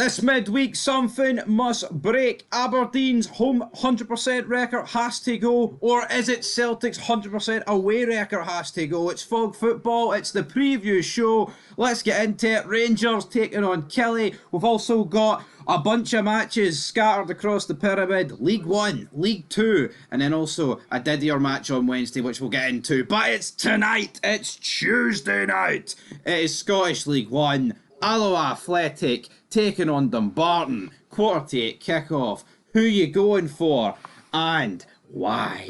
This midweek, something must break. Aberdeen's home 100% record has to go, or is it Celtic's 100% away record has to go? It's Fog Football, it's the preview show. Let's get into it. Rangers taking on Killie. We've also got a bunch of matches scattered across the pyramid. League 1, League 2, and then also a Didier match on Wednesday, which we'll get into. But it's tonight, it's Tuesday night. It is Scottish League 1. Alloa Athletic taking on Dumbarton. 7:45 kickoff. Who you going for and why?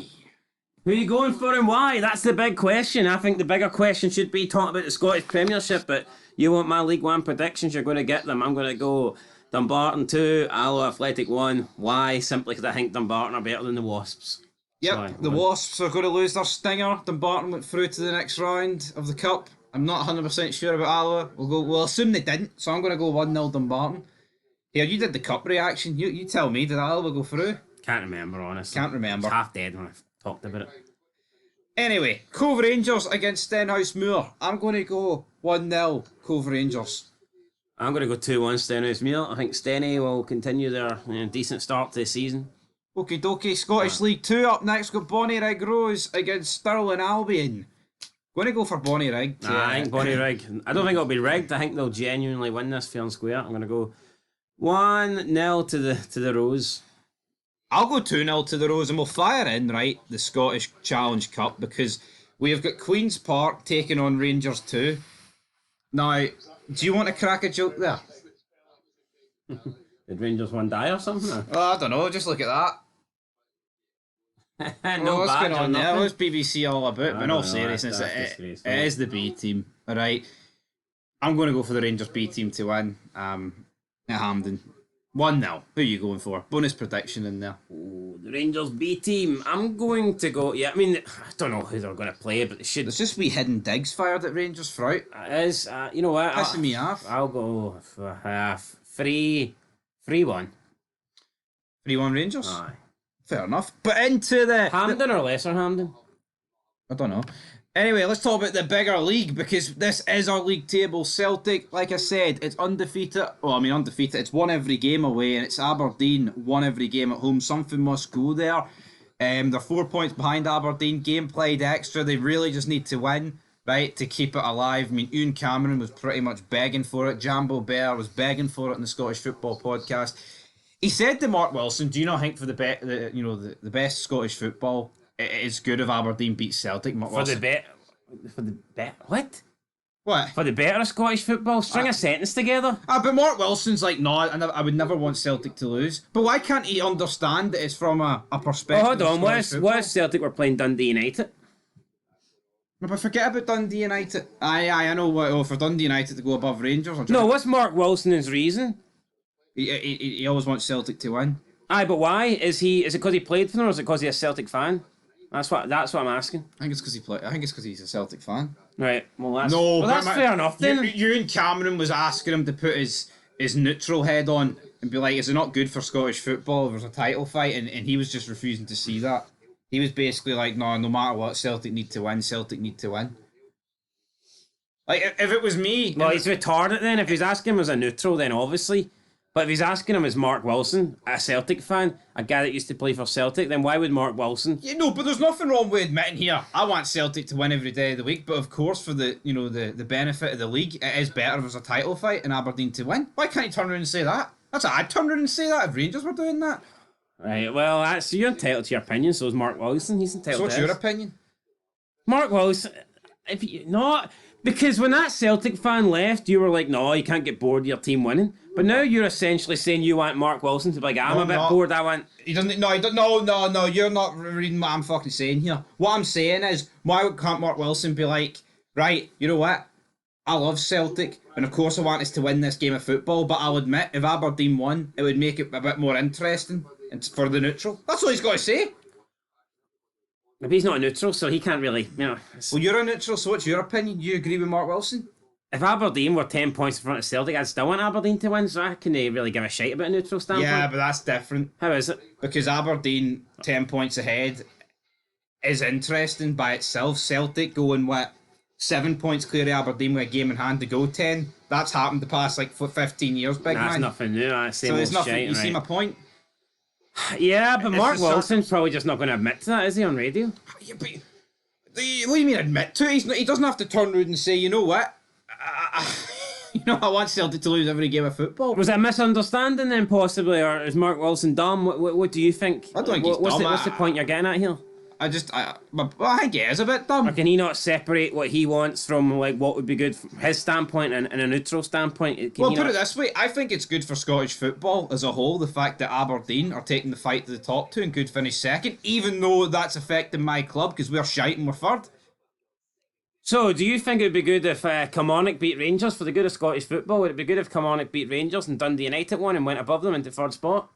Who are you going for and why? That's the big question. I think the bigger question should be talking about the Scottish Premiership, but you want my League 1 predictions, you're going to get them. I'm going to go Dumbarton 2, Alloa Athletic 1. Why? Simply because I think Dumbarton are better than the Wasps. Yep, the Wasps are going to lose their stinger. Dumbarton went through to the next round of the Cup. I'm not 100% sure about Alloa. We'll assume they didn't, so I'm going to go 1-0 Dumbarton. Here, you did the Cup reaction. You tell me, did Alloa go through? Can't remember, honestly. Can't remember. It's half dead when I talked about it. Anyway, Cove Rangers against Stenhouse Moor. I'm going to go 1-0 Cove Rangers. I'm going to go 2-1 Stenhouse Moor. I think Steny will continue their decent start to the season. Okie dokie, Scottish League 2 up next. Got Bonnyrigg Rose against Stirling Albion. Going to go for Bonnyrigg. I think Bonnyrigg. I don't think it'll be rigged. I think they'll genuinely win this fair and square. I'm going to go 1-0 to the Rose. I'll go 2-0 to the Rose, and we'll fire in, right, the Scottish Challenge Cup, because we have got Queen's Park taking on Rangers 2. Now, do you want to crack a joke there? Did Rangers 1 die or something? Oh, I don't know, just look at that. No, what's going on there? nothing. What's BBC all about? But in all seriousness, it is the B team, alright? I'm going to go for the Rangers B team to win at Hampden. 1-0. Who are you going for? Bonus prediction in there. Oh, the Rangers B team. I'm going to go. Yeah, I mean, I don't know who they're going to play, but they should. There's just wee hidden digs fired at Rangers throughout. It is. You know what? Pissing me off. I'll go for 3-1. 3-1 Rangers? Aye. Fair enough. But into the... Hampden or Lesser Hampden? I don't know. Anyway, let's talk about the bigger league, because this is our league table. Celtic, like I said, it's undefeated. Well, I mean undefeated. It's won every game away, and it's Aberdeen won every game at home. Something must go there. They're 4 points behind Aberdeen. Game played extra. They really just need to win, right, to keep it alive. I mean, Ewan Cameron was pretty much begging for it. Jambo Bear was begging for it in the Scottish Football Podcast. He said to Mark Wilson, "Do you not think for the best Scottish football, it's good if Aberdeen beats Celtic?" Mark Wilson. For the bet? What? What? For the better Scottish football? String a sentence together. But Mark Wilson's like, no, I would never want Celtic to lose. But why can't he understand that it's from a perspective? Oh, hold on. What if Celtic were playing Dundee United? But forget about Dundee United. I know what. For Dundee United to go above Rangers. No, what's Mark Wilson's reason? He always wants Celtic to win. Aye, but why? Is it because he played for them, or is it because he's a Celtic fan? That's what I'm asking. I think it's because he played. I think it's because he's a Celtic fan. Right. Well, that's fair enough then. Ewan Cameron was asking him to put his neutral head on and be like, "Is it not good for Scottish football if there's a title fight?" And he was just refusing to see that. He was basically like, "No matter what, Celtic need to win. Celtic need to win." Like if it was me. Well, he's retarded then. If he's asking him as a neutral, then obviously. But if he's asking him as Mark Wilson, a Celtic fan, a guy that used to play for Celtic, then why would Mark Wilson? Yeah, no, but there's nothing wrong with admitting here, I want Celtic to win every day of the week, but of course for the benefit of the league, it is better if there's a title fight and Aberdeen to win. Why can't you turn around and say that? I'd turn around and say that if Rangers were doing that. Right, well, you're entitled to your opinion, so is Mark Wilson. He's entitled so what's to your his. opinion? Mark Wilson, because when that Celtic fan left, you were like, no, you can't get bored of your team winning. But now you're essentially saying you want Mark Wilson to be like, I'm a bit bored, I want... He doesn't... No, you're not reading what I'm fucking saying here. What I'm saying is, why can't Mark Wilson be like, right, you know what? I love Celtic, and of course I want us to win this game of football, but I'll admit, if Aberdeen won, it would make it a bit more interesting for the neutral. That's all he's got to say. But he's not a neutral, so he can't really, Well, you're a neutral, so what's your opinion? You agree with Mark Wilson? If Aberdeen were 10 points in front of Celtic, I'd still want Aberdeen to win, so I can't really give a shite about a neutral standpoint. Yeah, but that's different. How is it? Because Aberdeen, 10 points ahead, is interesting by itself. Celtic going, what, 7 points clear of Aberdeen with a game in hand to go 10. That's happened the past like 15 years, big That's man. nothing new. That's So there's nothing. shite, You see right? my point? Yeah, but It's Mark the Wilson's probably just not going to admit to that, is he, on radio? Yeah, but what do you mean admit to it? He doesn't have to turn around and say, you know what? I want Celtic to lose every game of football. Was it a misunderstanding then, possibly, or is Mark Wilson dumb? What do you think? I don't think he's dumb. What's the point you're getting at here? I think he is a bit dumb. Or can he not separate what he wants from like what would be good from his standpoint and a neutral standpoint? Well, put it this way, I think it's good for Scottish football as a whole, the fact that Aberdeen are taking the fight to the top two and could finish second, even though that's affecting my club because we're shite and we're third. So, do you think it would be good if Kilmarnock beat Rangers for the good of Scottish football? Would it be good if Kilmarnock beat Rangers and Dundee United won and went above them into third spot?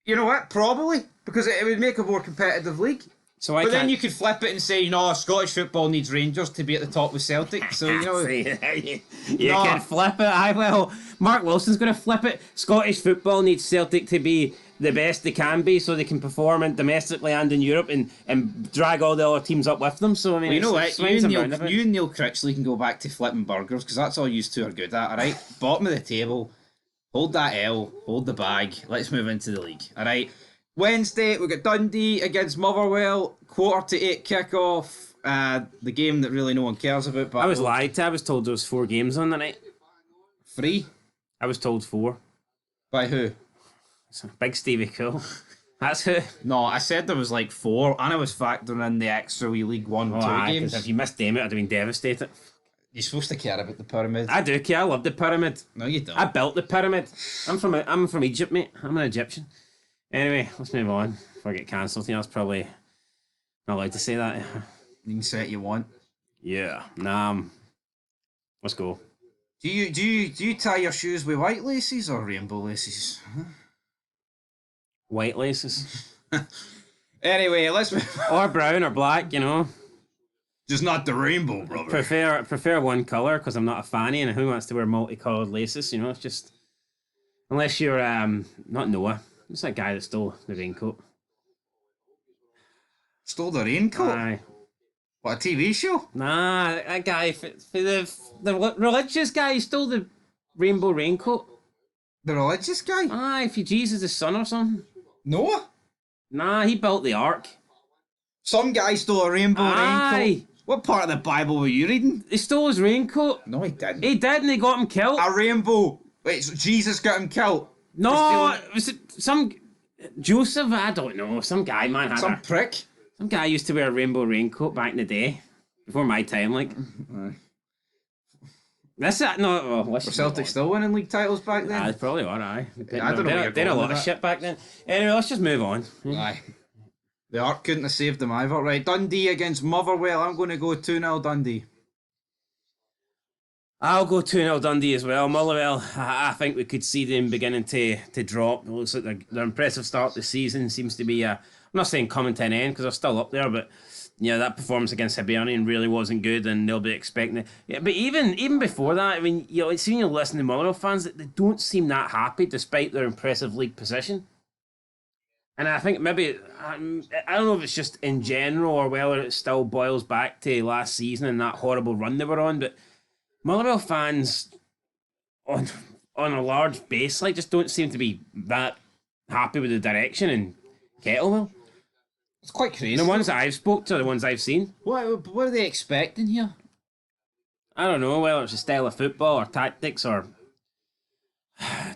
You know what? Probably. Because it would make a more competitive league. So then you could flip it and say, Scottish football needs Rangers to be at the top with Celtic. So, you can flip it. I will. Mark Wilson's going to flip it. Scottish football needs Celtic to be the best they can be so they can perform domestically and in Europe and drag all the other teams up with them. So, I mean, you know what? You and Neil Critchley can go back to flipping burgers because that's all you two are good at, alright? Bottom of the table. Hold that L. Hold the bag. Let's move into the league, alright? Wednesday, we've got Dundee against Motherwell, 7:45 kickoff. The game that really no one cares about. But I was lied to. I was told there was 4 games on the night. 3? I was told 4. By who? Big Stevie Cool. That's who. No, I said there was like 4, and I was factoring in the extra wee League 1 2 games. If you missed them, I'd have been devastated. You're supposed to care about the pyramid. I do care. I love the pyramid. No, you don't. I built the pyramid. I'm from Egypt, mate. I'm an Egyptian. Anyway, let's move on before I get cancelled. I was probably not allowed to say that. You can say what you want. Yeah. Let's go. Do you tie your shoes with white laces or rainbow laces? Huh? White laces. Anyway, let's move on. Or brown or black, Just not the rainbow, brother. Prefer one colour because I'm not a fanny, and who wants to wear multicoloured laces? It's just unless you're not Noah. Who's that guy that stole the raincoat? Stole the raincoat? Aye. What, a TV show? Nah, that guy for the religious guy. He stole the rainbow raincoat. The religious guy? Aye, if you Jesus' son or something. Noah? Nah, he built the ark. Some guy stole a rainbow raincoat. What part of the Bible were you reading? He stole his raincoat. No, he didn't. He did, and he got him killed. A rainbow. Wait, so Jesus got him killed? No, was it some Joseph? I don't know. Some guy, man, had some prick. Some guy used to wear a rainbow raincoat back in the day, before my time. Like, that's it. No, were Celtic still winning league titles back then? They probably were. Aye. I don't know. They did a lot of shit back then. Anyway, let's just move on. Aye. The ark couldn't have saved them either. Right, Dundee against Motherwell. I'm going to go 2-0 Dundee. I'll go 2-0 Dundee as well. Motherwell, I think we could see them beginning to drop. It looks like their impressive start to the season seems to be, I'm not saying coming to an end because they're still up there, but that performance against Hibernian really wasn't good and they'll be expecting it. Yeah, but even before that, I mean, it's when you listen to Motherwell fans that they don't seem that happy despite their impressive league position. And I think maybe, I don't know if it's just in general or whether it still boils back to last season and that horrible run they were on, but Motherwell fans on a large base just don't seem to be that happy with the direction in Kettlewell. It's quite crazy. The ones that I've spoke to, the ones I've seen. What are they expecting here? I don't know whether it's a style of football or tactics or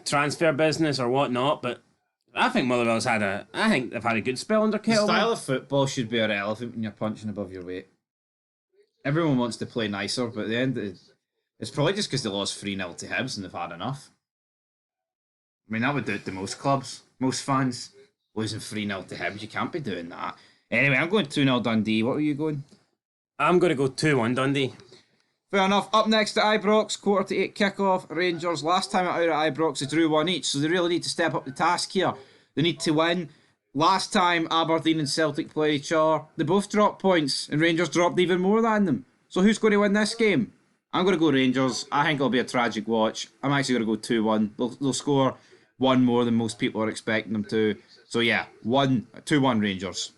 transfer business or whatnot, but I think Motherwell's I think they've had a good spell under Kettlewell. The style of football should be irrelevant when you're punching above your weight. Everyone wants to play nicer, but at the end it's probably just because they lost 3-0 to Hibs and they've had enough. I mean, that would do it to most clubs, most fans. Losing 3-0 to Hibs, you can't be doing that. Anyway, I'm going 2-0 Dundee. What were you going? I'm going to go 2-1 Dundee. Fair enough. Up next at Ibrox, 7:45 kickoff. Rangers, last time out at Ibrox, they drew 1 each, so they really need to step up the task here. They need to win. Last time Aberdeen and Celtic played each other, they both dropped points, and Rangers dropped even more than them. So who's going to win this game? I'm going to go Rangers. I think it'll be a tragic watch. I'm actually going to go 2-1. They'll score 1 more than most people are expecting them to. So yeah, 2-1 Rangers.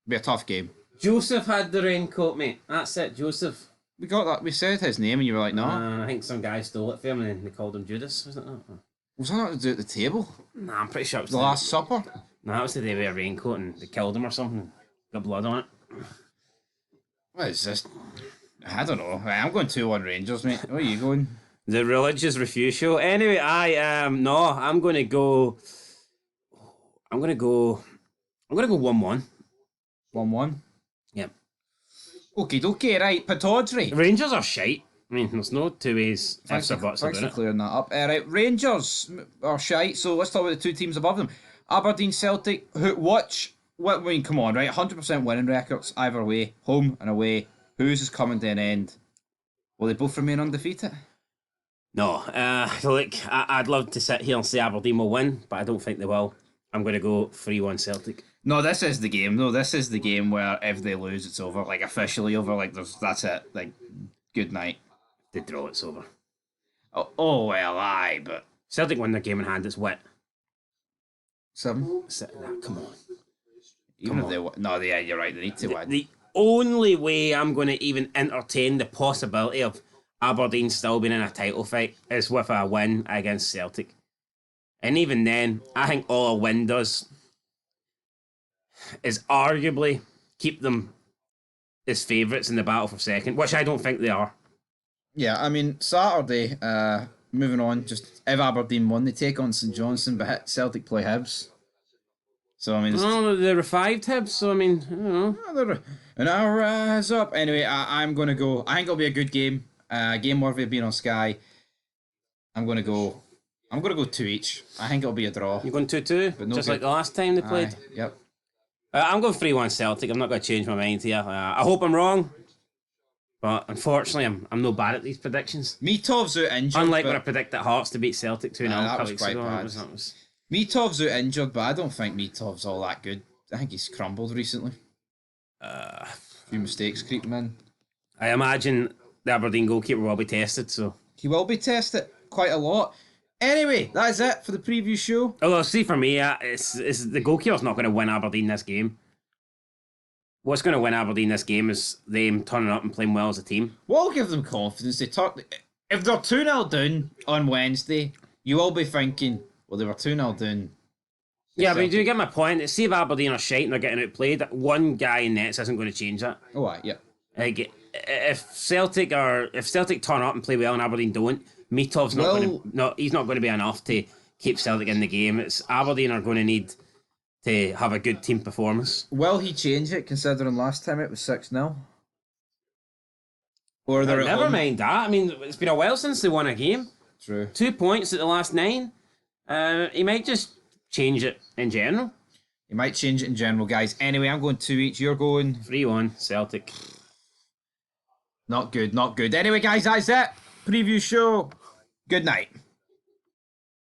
Be a tough game. Joseph had the raincoat, mate. That's it, Joseph. We got that. We said his name, and you were like, "No." I think some guy stole it from him, and then they called him Judas, wasn't it? Was that not to do at the table? Nah, I'm pretty sure it was The Last Supper. Nah, it was the day with a raincoat, and they killed him or something. Got blood on it. What is this? I don't know. Right, I'm going 2-1 Rangers, mate. Where are you going? The religious refusal. Anyway, I'm gonna go 1-1. 1-1. Yep. Okay, right. Pataudry. Rangers are shite. I mean, there's no two ways ifs or buts Thanks about for it. clearing that up. Right, Rangers are shite, so let's talk about the two teams above them. Aberdeen, Celtic, I mean, come on, right? 100% winning records either way, home and away. Whose is coming to an end? Will they both remain undefeated? No, look, I'd love to sit here and say Aberdeen will win, but I don't think they will. I'm going to go 3-1 Celtic. No, this is the game. No, this is the game where if they lose, it's over. Like, officially over. Like, that's it. Like, good night. They draw, it's over. Oh well, aye, but... Celtic win their game in hand, it's wet. 7? Come on. Even if they win. No, yeah, you're right. They need to win. The only way I'm going to even entertain the possibility of Aberdeen still being in a title fight is with a win against Celtic. And even then, I think all a win does is arguably keep them as favourites in the battle for second, which I don't think they are. Yeah, I mean, Saturday, moving on, just if Aberdeen won, they take on St Johnstone, but Celtic play Hibs. So, I mean... They're revived Hibs, so, I mean, I don't know. And I'll rise up. Anyway, I'm going to go... I think it'll be a good game. Game worthy of being on Sky. I'm going to go 2 each. I think it'll be a draw. You're going 2-2? But no just good. like the last time they played? Aye, yep. I'm going 3-1 Celtic. I'm not going to change my mind here. I hope I'm wrong. But unfortunately, I'm no bad at these predictions. Mitov's out injured. Unlike when I predicted Hearts to beat Celtic 2-0 that a was weeks quite ago. bad. That was... Mitov's out injured, but I don't think Mitov's all that good. I think he's crumbled recently. A few mistakes creeping in. I imagine the Aberdeen goalkeeper will be tested, so... He will be tested quite a lot. Anyway, that is it for the preview show. Although, see, for me, it's the goalkeeper's not going to win Aberdeen this game. What's going to win Aberdeen this game is them turning up and playing well as a team. What will give them confidence? If they're 2-0 down on Wednesday, you will be thinking, well, they were 2-0 down. Yeah, but do you get my point? See if Aberdeen are shite and they're getting outplayed, one guy in nets isn't going to change that. Oh, aye, yeah. Like, if Celtic turn up and play well and Aberdeen don't, Mitov's he's not going to be enough to keep Celtic in the game. It's Aberdeen are going to need to have a good team performance. Will he change it, considering last time it was 6-0? Or they're Never mind that. I mean, it's been a while since they won a game. True. 2 points at the last 9. He might just change it in general. He might change it in general, guys. Anyway, I'm going 2 each. You're going 3-1 Celtic. Not good, not good. Anyway, guys, that's it. Preview show. Good night.